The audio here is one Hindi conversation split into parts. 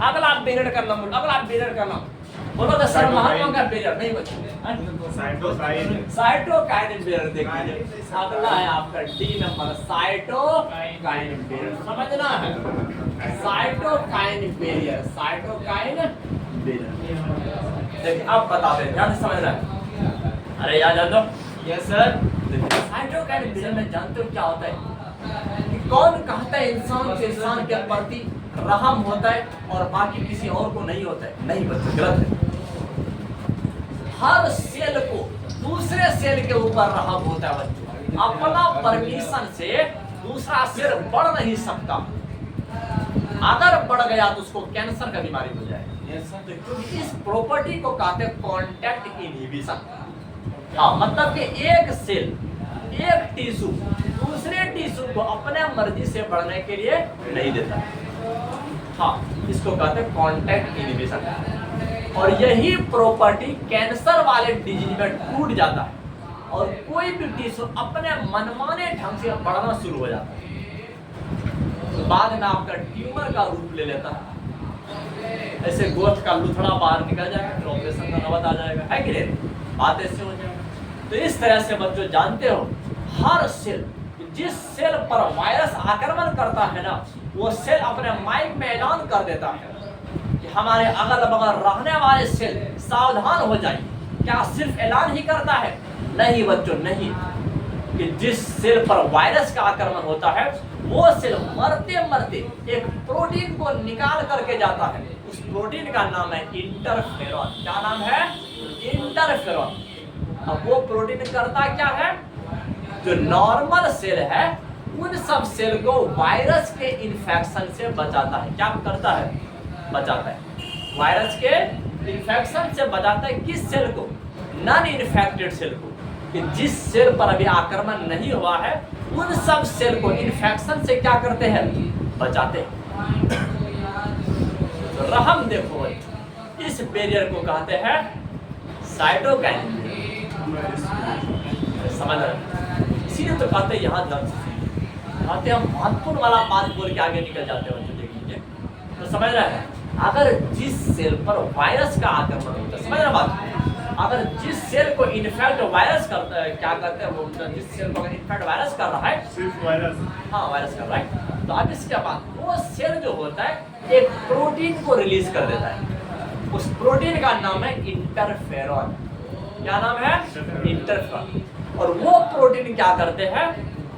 अगला बैरियर का नाम बोलो, अगला बैरियर का नाम बोलो। तो सर महात्मा का बैरियर नहीं बच्चों, साइटोकाइन बैरियर देखिए। अगला है आपका डी नंबर, साइटोकाइन बैरियर, समझना है। Cytokine barrier, cytokine barrier. देखिए अब बता दे, ध्यान से समझना है। अरे याद जान दो। Yes sir. साइटोकाइन बैरियर में जानते हो क्या होता है? कि कौन कहता है इंसान से इंसान के प्रति रहम होता है और बाकी किसी और को नहीं होता है? नहीं बच्चों, गलत है। हर सेल को दूसरे सेल के ऊपर रहम होता है बच्चों। अपना परमिशन से दूसरा सेल बढ़ नहीं सकता। अगर बढ़ गया तो उसको कैंसर का बीमारी हो जाएगा। Yes sir. तो क्योंकि इस प्रॉपर्टी को कहते हैं कॉन्टैक्ट इनहिबिशन। हाँ, मतलब कि एक सेल, एक टिश्यू दूसरे टिश्यू को अपने मर्जी से बढ़ने के लिए नहीं देता। हाँ, इसको कहते हैं कॉन्टैक्ट इनहिबिशन। और यही प्रॉपर्टी कैंसर वाले डिजीज में टूट जाता है और कोई भी टिश्यू अपने मनमाने ढंग से बढ़ना शुरू हो जाता है। तो बाद में आपका ट्यूमर का रूप ले लेता है। ऐसे गोश्त का लुथड़ा बाहर निकल जाएगा, फिर ऑपरेशन का नौबत आ जाएगा, है कि नहीं? बात ऐसे हो जाएगा। तो इस तरह से बच्चों जानते हो, हर सेल, जिस सेल पर वायरस आक्रमण करता है ना, वो सेल अपने माइंड में ऐलान कर देता है कि हमारे अगल बगल रहने वाले सेल सावधान हो जाइए। क्या सिर्फ ऐलान ही करता है? नहीं बच्चों, नहीं। कि जिस सेल पर वायरस का आक्रमण होता है वो सेल मरते मरते एक प्रोटीन को निकाल करके जाता है। उस प्रोटीन का नाम है इंटरफेरॉन। क्या नाम है? इंटरफेरॉन। अब वो प्रोटीन करता क्या है? जो नॉर्मल सेल है उन सब सेल को वायरस के इन्फेक्शन से बचाता है। क्या करता है? बचाता है। वायरस के इन्फेक्शन से बचाता है। किस सेल को? नॉन इन्फेक्टेड सेल को। कि जिस सेल पर अभी आक्रमण नहीं हुआ है उन सब सेल को इन्फेक्शन से क्या करते हैं? बचाते हैं। तो रहम देखो, इस बैरियर को कहते हैं साइटोकाइन। समझ रहे? इसीलिए तो कहते हैं, यहाँ कहते हैं हम महत्वपूर्ण वाला बात बोल के आगे निकल जाते हैं बच्चों, देख लीजिए। तो समझ रहे हैं, अगर जिस सेल पर वायरस का आक्रमण होता है, समझ रहे बात? अगर जिस सेल को इन्फेक्ट वायरस करता है, क्या करते हैं वो, जिस सेल को इन्फेक्ट वायरस कर रहा है, सिर्फ वायरस, हाँ वायरस कर रहा है, तो अब इसके बाद वो सेल जो होता है एक प्रोटीन को रिलीज कर देता है। उस प्रोटीन का नाम है इंटरफेरॉन। क्या नाम है? इंटरफेरॉन। और वो प्रोटीन क्या करते हैं?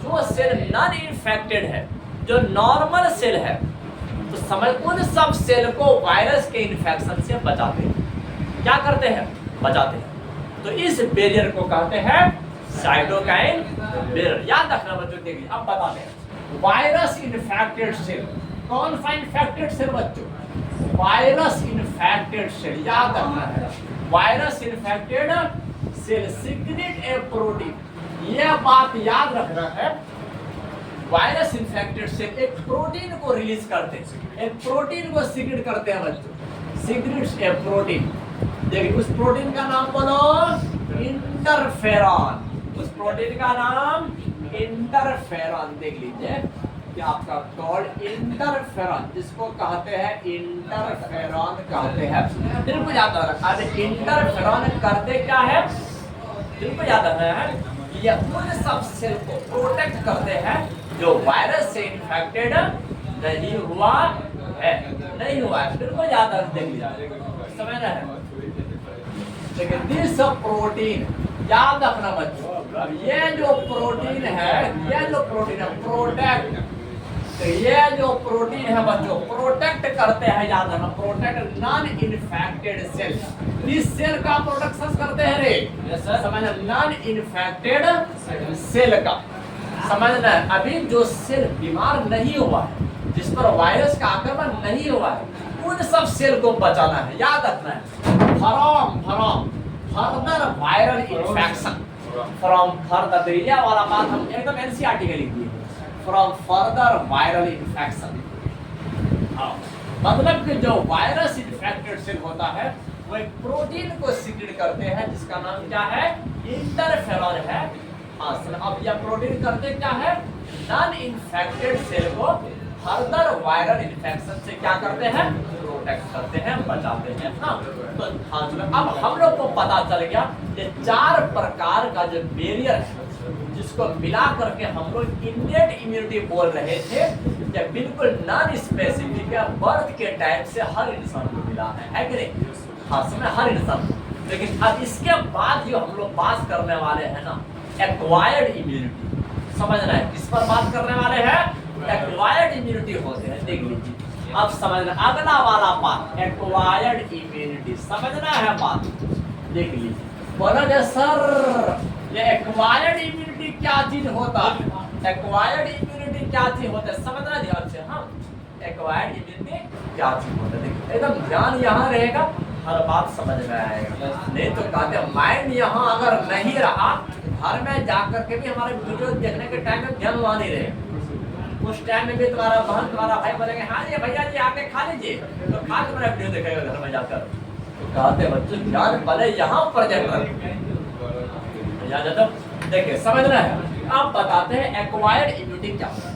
जो सेल नॉन इन्फेक्टेड है, जो नॉर्मल सेल है, तो समझ उन सब सेल को वायरस के इन्फेक्शन से बचाते हैं। क्या करते हैं? बचाते हैं। तो इस बैरियर को कहते हैं साइटोकाइन बैरियर। याद रखना बच्चों, देखिए अब बताते हैं। वायरस इन्फेक्टेड सेल, कौन सा इन्फेक्टेड सेल बच्चों? Virus infected cell. याद रखना है, virus infected cell secrete a protein. यह बात याद रखना है। वायरस इन्फेक्टेड सेल एक प्रोटीन को रिलीज करते हैं, एक प्रोटीन को सीक्रेट करते हैं बच्चों, सीक्रेट ए प्रोटीन। देखिए उस प्रोटीन का नाम बोलो, इंटरफेरॉन। उस प्रोटीन का नाम इंटरफेरॉन। देख लीजिए कि आपका कॉल्ड इंटरफेरॉन, जिसको कहते हैं इंटरफेरॉन कहते हैं। बिल्कुल याद रखना। इंटरफेरॉन करते क्या है? बिल्कुल याद रखना है। ये उन सब सेल को प्रोटेक्ट करते हैं जो वायरस से इन्फेक्टेड नहीं हुआ है, नहीं हुआ है। बिल्कुल याद रखना, समझ रहे हैं? देखिए दिस प्रोटीन, याद रखना बच्चों। अब ये जो प्रोटीन है, ये जो प्रोटीन है प्रोटेक्ट, तो ये जो प्रोटीन है बच्चों प्रोटेक्ट करते हैं। याद रखना, प्रोटेक्ट नॉन इन्फेक्टेड सेल। इस सेल का प्रोटेक्शन करते हैं रे, समझना, नॉन इन्फेक्टेड सेल का। समझना है, अभी जो सेल बीमार नहीं हुआ है, जिस पर वायरस का आक्रमण नहीं हुआ है, उन सब सेल को बचाना है। याद रखना है, from further viral infection, from further, ये वाला बात हम एकदम एनसीईआरटी के लिख दिए, फ्रॉम फर्दर वायरल इन्फेक्शन। मतलब कि जो वायरस इन्फेक्टेड सेल होता है वो एक प्रोटीन को सीक्रेट करते हैं जिसका नाम क्या है? इंटरफेरॉन है। हाँ, अब यह प्रोटीन करते क्या है? नॉन इन्फेक्टेड सेल को फर्दर वायरल इन्फेक्शन से क्या करते हैं? प्रोटेक्ट करते हैं, बचाते हैं ना। तो हाँ, अब हम लोग को पता चल गया ये 4 प्रकार का जो बैरियर है जिसको मिला करके हम लोग इननेट इम्यूनिटी बोल रहे थे, ये बिल्कुल नॉन स्पेसिफिक है, बर्थ के टाइम से हर इंसान को मिला है कि नहीं? हाँ, समय हर इंसान को। लेकिन अब इसके बाद जो हम लोग बात करने वाले हैं ना, एक्वायर्ड इम्यूनिटी, समझना है किस पर बात करने वाले हैं? एक्वायर्ड इम्यूनिटी होते हैं, देख लीजिए अब समझना। अगला वाला पार्ट एक्वायर्ड इम्यूनिटी, समझना है बात, देख लीजिए। बोलोगे सर ये एक्वायर्ड इम्यूनिटी क्या चीज होता है? एक्वायर्ड इम्यूनिटी क्या चीज होता है, समझना ध्यान से। हाँ, एक्वायर्ड इम्यूनिटी क्या चीज होता है, देखिए एकदम ध्यान यहाँ रहेगा, हर बात समझ में आएगा। नहीं तो कहते माइंड यहाँ अगर नहीं रहा, घर में जाकर के भी हमारे वीडियो देखने के टाइम में ध्यान वहाँ नहीं रहेगा। उस टाइम में भी तुम्हारा बहन तुम्हारा भाई बोलेंगे हाँ ये भैया जी आके खा लीजिए, तो खा के मेरा वीडियो देखेगा घर में जाकर। तो कहते बच्चों ध्यान पहले यहाँ प्रेजेंट रखें। देखिए समझना है। आप बताते हैं एक्वायर्ड इम्यूनिटी क्या होता है।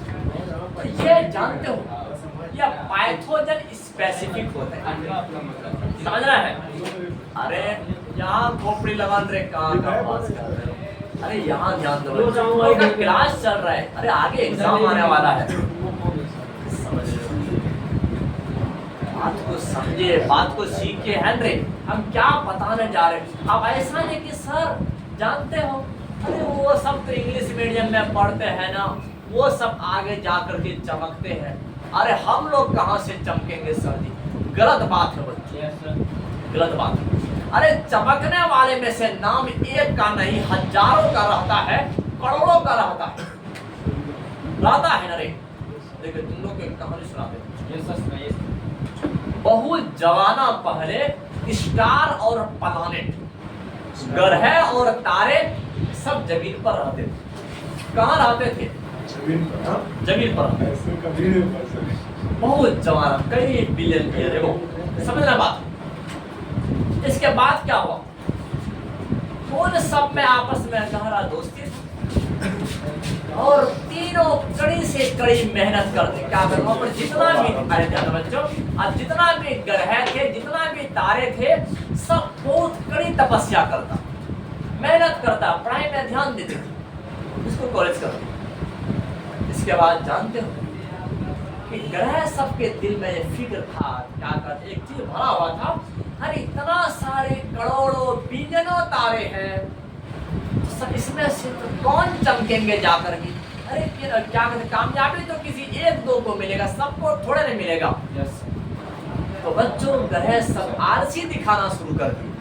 तो ये जानते हो या पैथोजन स्पेसिफिक होते हैं, समझना है। अरे यहाँ खोपड़ी लगान रे, कहाँ का पास कर रहे हो? अरे यहाँ ध्यान दो, क्लास चल रहा है, अरे आगे एग्जाम आने वाला है, समझ रहे हो? बात को समझे, बात को सीखे हेनरी, हम क्या बताने जा रहे हैं। अब ऐसा नहीं कि सर जानते हो अरे वो सब तो इंग्लिश मीडियम में पढ़ते हैं ना, वो सब आगे जाकर के चमकते हैं। अरे हम लोग कहाँ से चमकेंगे सर जी? गलत बात है बच्चे, गलत बात है। अरे चमकने वाले में से नाम एक का नहीं हजारों का रहता है, करोड़ों का रहता है ना रे। देखिए तुम लोग एक कहानी सुनाते हैं। बहुत जमाना पहले स्टार और प्लैनेट, ग्रह और तारे सब जमीन पर रहते थे। कहाँ रहते थे? जमीन पर। बहुत जमाना, कई बिलियन ईयर, देखो समझना बात। इसके बाद क्या हुआ? उन सब में आपस में गहरा दोस्ती और तीनों कड़ी से कड़ी मेहनत करते। क्या करना पर जितना भी, अरे ध्यान बच्चों, अब जितना भी ग्रह थे, जितना भी तारे थे, सब बहुत कड़ी तपस्या करता, मेहनत करता, पढ़ाई में ध्यान देते थे, इसको कॉलेज करते। इसके बाद जानते हो कि ग्रह सबके दिल में ये फिक्र था, क्या करते, एक चीज भरा हुआ था, अरे इतना सारे करोड़ों बिलियनों तारे हैं, तो इसमें से तो कौन चमकेंगे जाकर के? अरे क्या कहते, कामयाबी तो किसी एक दो को मिलेगा, सबको थोड़े नहीं मिलेगा। तो बच्चों ग्रह सब आलसी दिखाना शुरू कर दिए,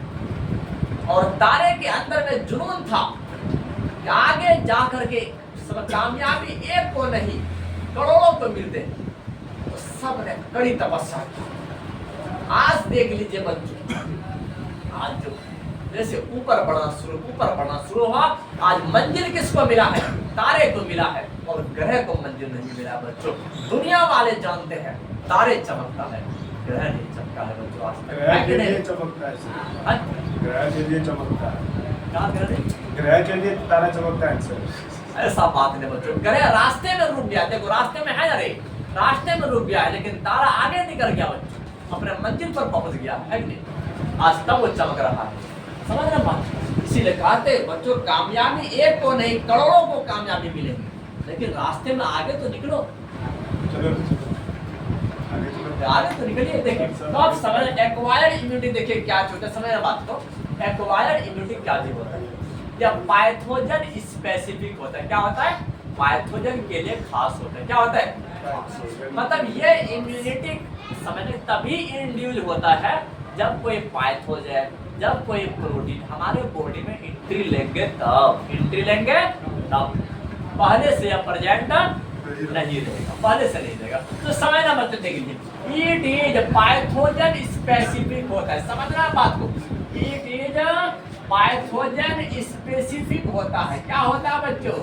और तारे के अंदर में जुनून था कि आगे जाकर के सब कामयाबी एक को नहीं करोड़ों को मिलते। तो सब ने कड़ी तपस्या की। आज देख लीजिए बच्चों, आज जो जैसे ऊपर बढ़ना शुरू हुआ, आज मंजिल किसको मिला है? तारे को मिला है, और ग्रह को मंजिल नहीं मिला बच्चों। दुनिया वाले जानते हैं तारे चमकता है, ग्रह नहीं चमका है बच्चों आज तक। ग्रह के लिए चमकता है, ग्रह के लिए चमकता है, ग्रह के लिए तारा चमकता है सर। ऐसा बात नहीं बच्चों, ग्रह रास्ते में रुक गया, देखो रास्ते में है ना रे, रास्ते में रुक गया है, लेकिन तारा आगे निकल गया बच्चों, अपने मंजिल पर पहुंच गया है कि नहीं? आज तब वो चमक रहा है, समझ रहे बात? इसीलिए कहते बच्चों कामयाबी एक को नहीं करोड़ों को कामयाबी मिलेगी, लेकिन रास्ते में आगे तो निकलो, आगे तो निकलिए। देखिए तो आप समझ एक्वायर्ड इम्यूनिटी, देखिए क्या होता है, समझ रहे बात को। एक्वायर्ड इम्यूनिटी क्या चीज होता है? या पैथोजन स्पेसिफिक होता है। क्या होता है? पैथोजन के लिए खास होता है। क्या होता है? मतलब ये इम्यूनिटी समझने तभी इंड्यूस होता है जब कोई पैथोजन, जब कोई प्रोटीन हमारे बॉडी में एंट्री लेंगे तब, एंट्री लेंगे तब। पहले से या प्रेजेंट नहीं रहेगा, पहले से नहीं रहेगा। तो समझना मतलब देख लीजिए, इट इज पैथोजन स्पेसिफिक होता है, समझना बात को। इट इज पैथोजन स्पेसिफिक होता है। क्या होता है बच्चों?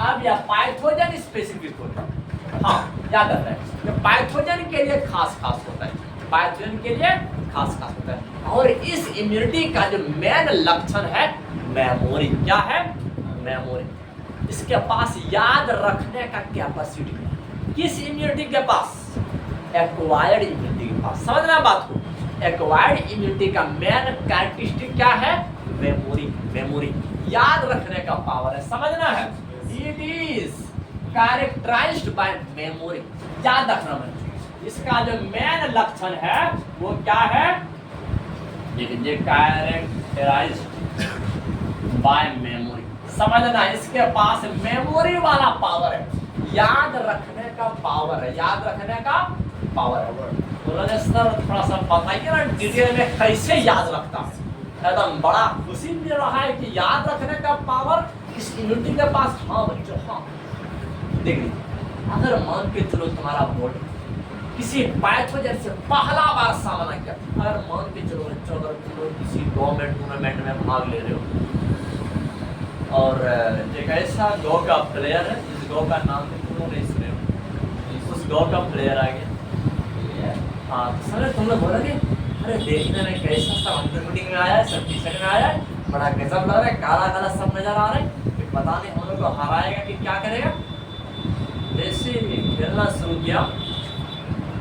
अब यह पैथोजन स्पेसिफिक होता है, हाँ याद रखना है, पैथोजन के लिए खास होता है, पैथोजन के लिए खास होता है। और इस इम्यूनिटी का जो मेन लक्षण है मेमोरी। क्या है? मेमोरी। इसके पास याद रखने का कैपेसिटी है। किस इम्यूनिटी के पास? एक्वायर्ड इम्यूनिटी के समझना बात को। एक्वायर्ड इम्यूनिटी का मेन कैरेक्टरिस्टिक क्या है? मेमोरी। मेमोरी याद रखने का पावर है, समझना है। It is characterized by memory, याद रखना है। इसका जो मेन लक्षण है वो क्या है? ये कैरेक्टराइज्ड बाय मेमोरी, समझना। इसके पास मेमोरी वाला पावर है, याद रखने का पावर है, याद रखने का पावर है। तो सर थोड़ा सा बताइए ना डिटेल में कैसे याद रखता है। एकदम बड़ा खुशी मिल रहा है कि याद रखने का पावर इस इम्यूनिटी के पास। हाँ बच्चों, हाँ देखिए, अगर मान के चलो तुम्हारा बॉडी किसी पैथोजन से पहला बार सामना किया, अगर मान के चलो बच्चों, अगर तुम लोग किसी गवर्नमेंट टूर्नामेंट में भाग ले रहे हो और एक ऐसा गौ का प्लेयर है, जिस गौ का नाम तुम लोग नहीं सुने हो, उस गौ का प्लेयर आ गया। हाँ तो सर तुम लोग बोलोगे अरे देखने में कैसा सब अंदर मीटिंग में आया है, सब टी शर्ट में आया है, बड़ा गजब लग रहा है, काला काला सब नजर आ रहा है, फिर पता नहीं हम लोग को हराएगा कि क्या करेगा। जैसे खेलना शुरू किया,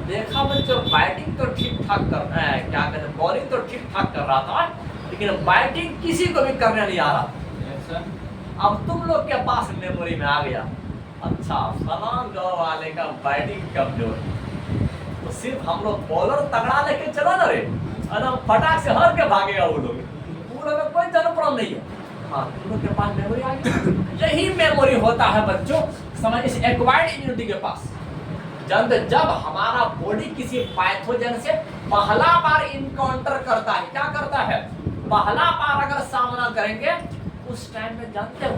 देखा बच्चों बैटिंग तो ठीक ठाक कर रहा है, क्या कहते हैं, बॉलिंग तो ठीक ठाक कर रहा था, लेकिन बैटिंग किसी को भी करने नहीं आ रहा। अब तुम लोग के पास मेमोरी में आ गया, अच्छा फलां गाँव वाले का बैटिंग कमजोर, तो सिर्फ हम लोग बॉलर तगड़ा लेके चला ना रे, एकदम फटाक से हर के भागेगा वो लोग, पूरा में कोई जरूरत नहीं है। हाँ तुम लोग के पास मेमोरी आ गई। यही मेमोरी होता है बच्चों, समझ, इस एक्वायर्ड इम्यूनिटी के पास। जब हमारा बॉडी किसी पैथोजन से पहला बार इनकाउंटर करता है, क्या करता है, पहला बार अगर सामना करेंगे, उस टाइम में जानते हो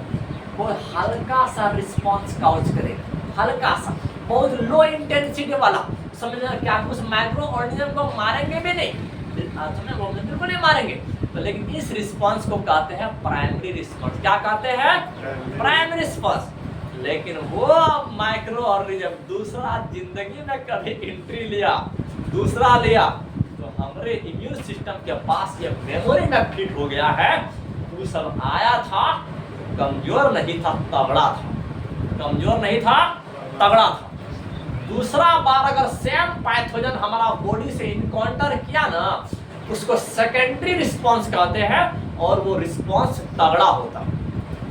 वो हल्का सा रिस्पॉन्स काउच करेगा, हल्का सा, बहुत लो इंटेंसिटी वाला, समझना। क्या उस माइक्रो ऑर्गेनिज्म को मारेंगे भी नहीं, वो बिल्कुल नहीं मारेंगे, तो लेकिन इस रिस्पॉन्स को कहते हैं प्राइमरी रिस्पॉन्स। क्या कहते हैं? Primary response. लेकिन वो माइक्रो ऑर्गेनिज्म दूसरा जिंदगी में कभी एंट्री लिया, दूसरा लिया, तो हमारे इम्यून सिस्टम के पास ये मेमोरी में फिट हो गया है। वो सब आया था, कमजोर नहीं था, तगड़ा था, कमजोर नहीं था, तगड़ा था। दूसरा बार अगर सेम पैथोजन हमारा बॉडी से इनकाउंटर किया ना, उसको सेकेंडरी रिस्पॉन्स कहते हैं, और वो रिस्पॉन्स तगड़ा होता है,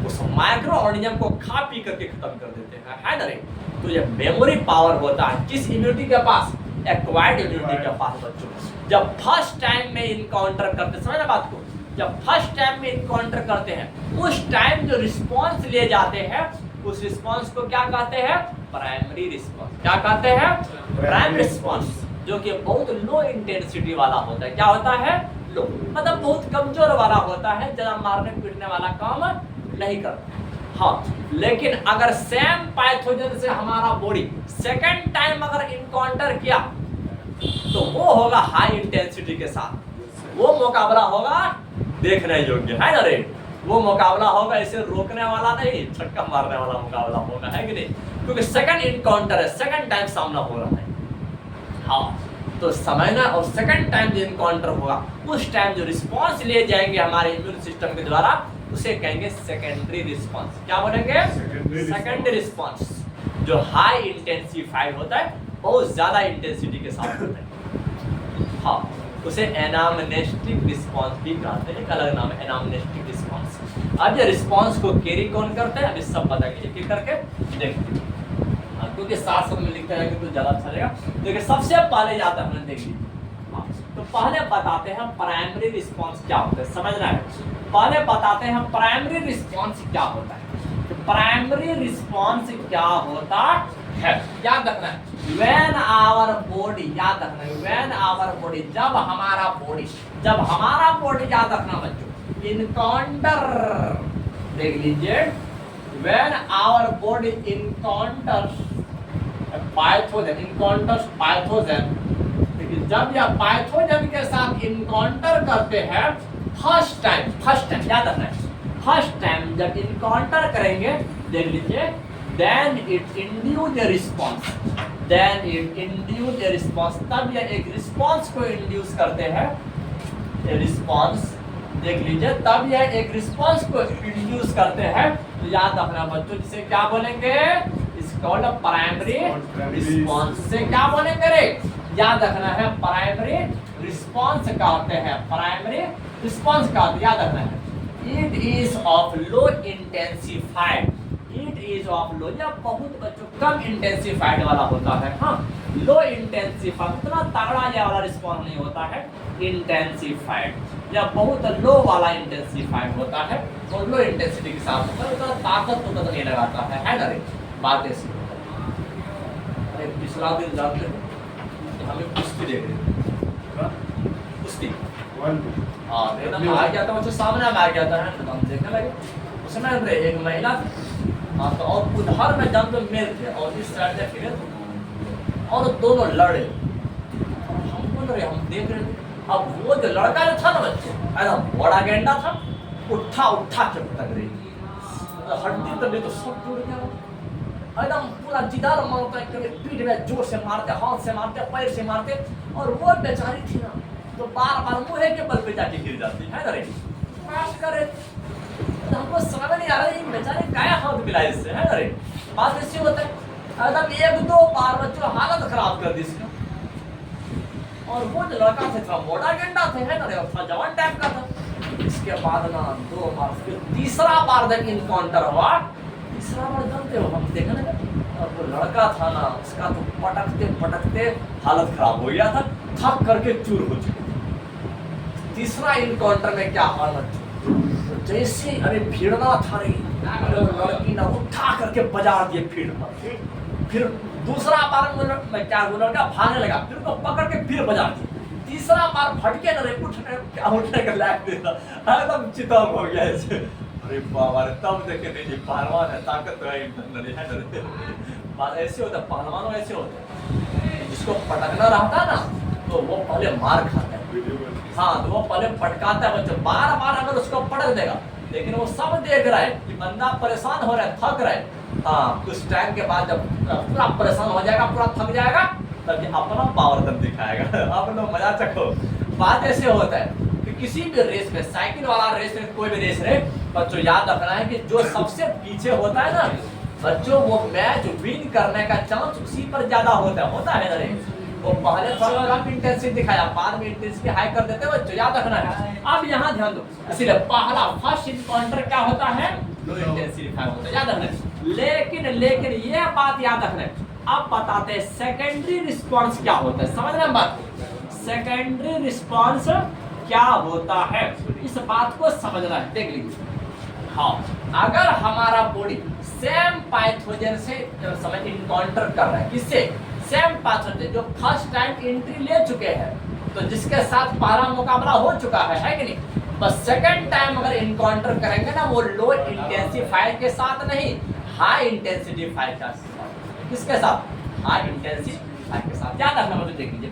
उस माइक्रो ऑर्गेनिज्म को खा पी करके खत्म कर देते हैं, है ना रे। तो ये मेमोरी पावर होता है किस इम्यूनिटी के पास? एक्वायर्ड इम्यूनिटी के पास बच्चों। जब फर्स्ट टाइम में इनकाउंटर करते, समझ ना बात को, जब फर्स्ट टाइम में इनकाउंटर करते हैं, उस टाइम जो रिस्पॉन्स ले जाते हैं, उस रिस्पॉन्स को क्या कहते हैं? Primary response. क्या कहते हैं? प्राइमरी रिस्पॉन्स, जो कि बहुत लो इंटेंसिटी वाला होता है। क्या होता है? लो, मतलब बहुत कमजोर वाला होता है, ज्यादा मारने पीटने वाला काम नहीं करता। हाँ, लेकिन अगर सेम पैथोजन से हमारा बॉडी सेकंड टाइम अगर इनकाउंटर किया, तो वो होगा हाई इंटेंसिटी के साथ, वो मुकाबला होगा देखने योग्य, है ना रे। वो मुकाबला होगा इसे रोकने वाला नहीं, छक्का मारने वाला मुकाबला होगा, है कि नहीं, क्योंकि सेकंड इनकाउंटर है, सेकंड टाइम सामना हो रहा है। हाँ, तो समझना। और सेकंड टाइम जो इनकाउंटर होगा, उस टाइम जो रिस्पॉन्स ले जाएंगे हमारे इम्यून सिस्टम के द्वारा, उसे कहेंगे सेकेंडरी रिस्पॉन्स। क्या बोलेंगे? सेकेंडरी रिस्पॉन्स, जो हाई इंटेंसिफाइड होता है, बहुत ज्यादा इंटेंसिटी के साथ होता है। हाँ, उसे एनामनेस्टिक रिस्पॉन्स भी कहते हैं, एक अलग नाम है एनामनेस्टिक रिस्पॉन्स। अब ये रिस्पॉन्स को कैरी कौन करते हैं, अभी सब बताएंगे एक एक करके देखते हैं, क्योंकि साथ में लिखते हैं कि तो ज्यादा अच्छा रहेगा। देखिए सबसे पहले जाता है, हमने देख लीजिए, तो पहले बताते हैं प्राइमरी रिस्पॉन्स क्या होता है, समझना है। पहले बताते हैं प्राइमरी रिस्पॉन्स क्या होता है। तो प्राइमरी रिस्पॉन्स क्या होता है, याद रखना है। व्हेन आवर बॉडी, याद रखना है, व्हेन आवर बॉडी, जब हमारा बॉडी, याद रखना बच्चों, इनकाउंटर, देख लीजिए, when our body encounters pathogen, देखिए जब यह पैथोजन के साथ इनकाउंटर करते हैं, फर्स्ट टाइम, याद रखना है, फर्स्ट टाइम जब इनकाउंटर करेंगे, देख लीजिए, then it induce a response, तब यह एक रिस्पॉन्स को इंड्यूस करते हैं, रिस्पॉन्स, देख लीजिए, तब यह एक रिस्पॉन्स को इंड्यूस करते हैं। तो याद रखना बच्चों, जिसे क्या बोलेंगे, इसको प्राइमरी रिस्पॉन्स से क्या बोलेंगे रे, याद रखना है प्राइमरी रिस्पांस कहते हैं, प्राइमरी रिस्पांस कहते याद रखना है। It is of low intensified, it is of low, या बहुत बच्चों कम इंटेंसिफाइड वाला होता है। हाँ, लो इंटेंसिफाइड, उतना तगड़ा ये वाला रिस्पॉन्स नहीं होता है इंटेंसिफाइड, या बहुत लो वाला इंटेंसिफाइड होता है और लो इंटेंसिटी के साथ होता है, उतना ताकत तो नहीं लगाता है ना रे, बात ऐसी। अरे पिछला दिन जानते हो हमें कुश्ती देख रहे थे, कुश्ती हाँ एकदम आ गया था, मुझे सामने में आ गया था, हम देखने लगे उसमें एक महिला थी हाँ, तो और उधर में जब मेल थे और इस साइड से फीमेल थे और दोनों लड़े, हम बोल रहे हम देख रहे थे। अब वो जो लड़का जो था ना बच्चे एकदम बड़ा गेंडा था, उठा के पटक रही, हड्डी तड्डी तो सब टूट गया, एकदम पूरा जिधर मारता है पीठ में जोर से मारते, हाथ से मारते, पैर से मारते, और वो बेचारी थी ना तो बार बार मुँह के बल पे जाके गिर जाती है ना रे, करे हमको समझ नहीं आ रहा है बेचारे क्या हाथ मिलाए इससे है ना रे, बात ऐसी होता है एकदम एक दो बार बच्चों हालत खराब कर दी इसका। और वो जो लड़का थे थोड़ा मोटा गेंडा थे है ना रे, और थोड़ा जवान टाइप का था। इसके बाद ना दो बार, फिर तीसरा बार जब इनकाउंटर हुआ, तीसरा बार जानते हो हम देखने लगे, और वो लड़का था ना उसका तो पटकते पटकते हालत खराब हो गया था, थक करके चूर हो चुका। तीसरा इनकाउंटर में क्या हालत, जैसे अरे भिड़ना था रे, लड़की ना उठा करके बजा दिए भिड़ना, फिर दूसरा बार मैं क्या वो लड़का भागने लगा, फिर उसको पकड़ के फिर बजा दिए, तीसरा बार फटके ना रे उठने का लायक नहीं था, एकदम चितौन हो गया ऐसे। अरे बाबा रे, तब देखे नहीं जी पहलवान है, ताकत तो है बात ऐसे होता है, पहलवानों ऐसे होते हैं, जिसको पटकना रहता है ना तो वो पहले मार खाता है, हाँ तो वो पहले पटकाता है बच्चों, बार बार अगर उसको पटक देगा, लेकिन वो सब देख रहा है कि बंदा परेशान हो रहा है, थक रहा है, हाँ कुछ टाइम के बाद जब पूरा परेशान हो जाएगा, पूरा थक जाएगा, तब ये अपना पावर दम दिखाएगा। आप लोग मजा चखो, बात ऐसे होता है कि किसी भी रेस में, साइकिल वाला रेस में, कोई भी रेस रहे बच्चों, याद रखना है कि जो सबसे पीछे होता है ना बच्चों, वो मैच विन करने का चांस उसी पर ज्यादा होता है ना रे, वो पहले थोड़ा कम इंटेंसिटी दिखाया, बाद में इंटेंसिटी हाई कर देते हैं बच्चों, याद रखना है। अब यहाँ ध्यान दो, इसीलिए पहला फर्स्ट इनकाउंटर क्या होता है, लो इंटेंसिटी हाई होता है, याद रखना है। लेकिन ये बात याद रखना है। अब बताते हैं सेकेंडरी रिस्पांस क्या होता है, समझ रहे हैं बात, सेकेंडरी रिस्पांस क्या होता है, इस बात को समझना है, देख लीजिए। हाँ, अगर हमारा बॉडी सेम पैथोजन से समझ इनकाउंटर कर रहा है, किससे, सेम पैथोजन जो फर्स्ट टाइम एंट्री ले चुके हैं, तो जिसके साथ पहला मुकाबला हो चुका है कि नहीं, बस सेकंड टाइम अगर इनकाउंटर करेंगे ना, वो लो इंटेंसिफायर के साथ नहीं, हाई इंटेंसिटी फायर का साथ, किसके साथ, हाई इंटेंसिटी फायर के साथ। याद रखना बच्चों, देख लीजिए,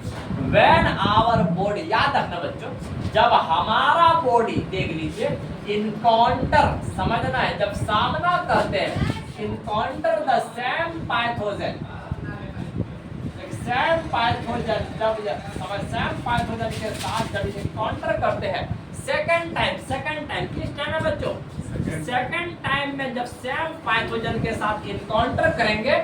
व्हेन आवर बॉडी, याद रखना बच्चों, जब हमारा बॉडी, देख लीजिए, इनकाउंटर समझना है, जब सामना करते हैं, encounter the same pathogen, same pathogen, जब सेम पैथोजन के साथ जब इनकाउंटर करते हैं, सेकंड टाइम किस टाइम है बच्चों, सेकंड टाइम में जब सेम पैथोजन के साथ इनकाउंटर करेंगे,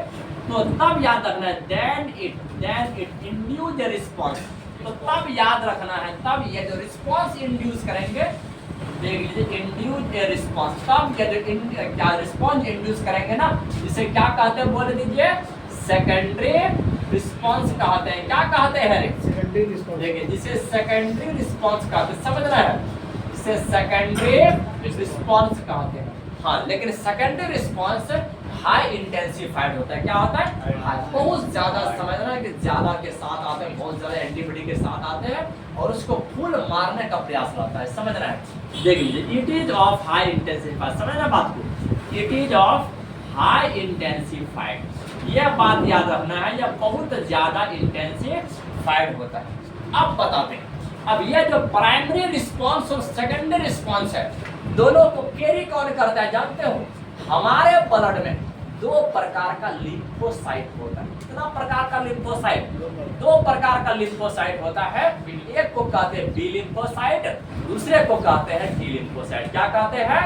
तो तब याद रखना है then it induce a response, तो तब याद रखना है, तब ये जो रिस्पांस इंड्यूस करेंगे, देख लीजिए, इंड्यूस ए रिस्पांस, तब ये जो क्या रिस्पांस इंड्यूस करेंगे ना, जिसे क्या कहते हैं, बोल दीजिए, सेकेंडरी रिस्पांस कहते हैं। क्या कहते हैं, सेकेंडरी रिस्पांस, देखिए जिसे सेकेंडरी रिस्पांस कहते हैं, समझ रहे हैं, जिसे सेकेंडरी रिस्पांस कहते हैं। हाँ, लेकिन सेकेंडरी रिस्पांस हाई इंटेंसिफाइड होता है, क्या होता है, बहुत ज्यादा, समझना है कि ज्यादा के साथ आते हैं, बहुत ज्यादा एंटीबॉडी के साथ आते हैं, और उसको फुल मारने का प्रयास रहता है, समझ रहे हैं। देख लीजिए, it is of high intensified, समझ रहे बात को, it is of high intensified, यह बात याद रखना है, यह बहुत ज्यादा इंटेंसिफाइड होता है। अब बताते हैं, अब यह जो प्राइमरी रिस्पांस और सेकेंडरी रिस्पांस है, दोनों को कैरी कौन करता है जानते हो, हमारे ब्लड में दो प्रकार का लिम्फोसाइट होता है। कितना प्रकार का लिम्फोसाइट, दो प्रकार का लिम्फोसाइट होता है, एक को कहते हैं बी लिम्फोसाइट, दूसरे को कहते हैं टी लिम्फोसाइट। क्या कहते हैं,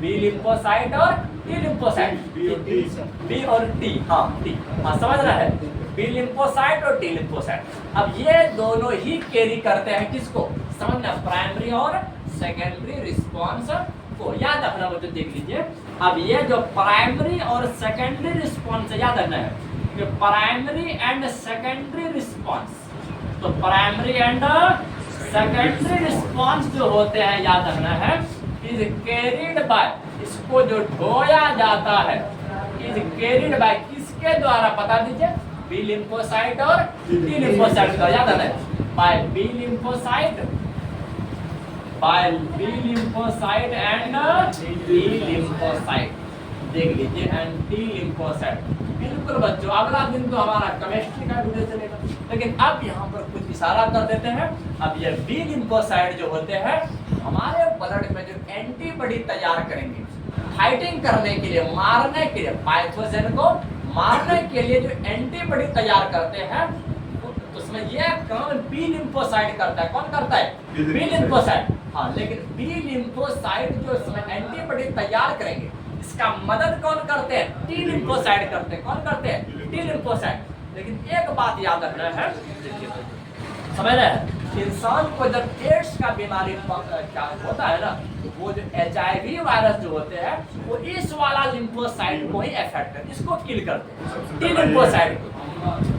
बी लिम्फोसाइट और टी लिम्फोसाइट, बी और टी, हाँ टी, हाँ समझ रहा है। बी लिम्फोसाइट और टी लिम्फोसाइट। अब ये दोनों ही कैरी करते हैं किसको, समझना, प्राइमरी और सेकेंडरी रिस्पॉन्स को। याद रखना बच्चों, देख लीजिए, अब ये जो प्राइमरी और सेकेंडरी रिस्पॉन्स याद रखना है, ये प्राइमरी एंड सेकेंडरी रिस्पॉन्स, तो प्राइमरी एंड सेकेंडरी रिस्पॉन्स जो होते हैं याद रखना है, इज कैरीड बाय, इसको जो ढोया जाता है, इज कैरीड बाय किसके द्वारा, बता दीजिए, बी लिम्फोसाइट और टी लिम्फोसाइट का, याद है, by B lymphocyte, by B lymphocyte and T lymphocyte, देख लीजिए, एंड टी लिम्फोसाइट। बिल्कुल बच्चों, अगला दिन तो हमारा केमिस्ट्री का वीडियो चलेगा, लेकिन अब यहाँ पर कुछ इशारा कर देते हैं। अब ये बी लिम्फोसाइट जो होते हैं हमारे ब्लड में जो एंटीबॉडी तैयार करेंगे फाइटिंग करने के लिए, मारने के लिए, पैथोजन को मारने के लिए जो एंटीबॉडी तैयार करते हैं, उसमें ये काम बी लिम्फोसाइट करता है। कौन करता है? B lymphocyte. हाँ, लेकिन बी लिम्फोसाइट जो इसमें एंटीबॉडी तैयार करेंगे, इसका मदद कौन करते हैं? टी लिम्फोसाइट करते हैं। कौन करते हैं? T lymphocyte. लेकिन एक बात याद रखना है, समझ रहे हैं, इंसान को जब एड्स का बीमारी क्या होता है ना, वो जो HIV वायरस जो होते हैं वो इस वाला लिम्फोसाइट को ही अफेक्ट करते, इसको किल करते हैं, टी लिम्फोसाइट को।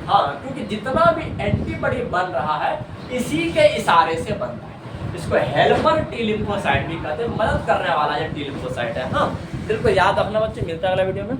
हाँ, क्योंकि जितना भी एंटीबॉडी बन रहा है इसी के इशारे से बनता है। इसको हेल्पर टी लिम्फोसाइट भी कहते हैं, मदद करने वाला ये टी लिम्फोसाइट है। हाँ, बिल्कुल याद रखना बच्चे, मिलता है अगला वीडियो में।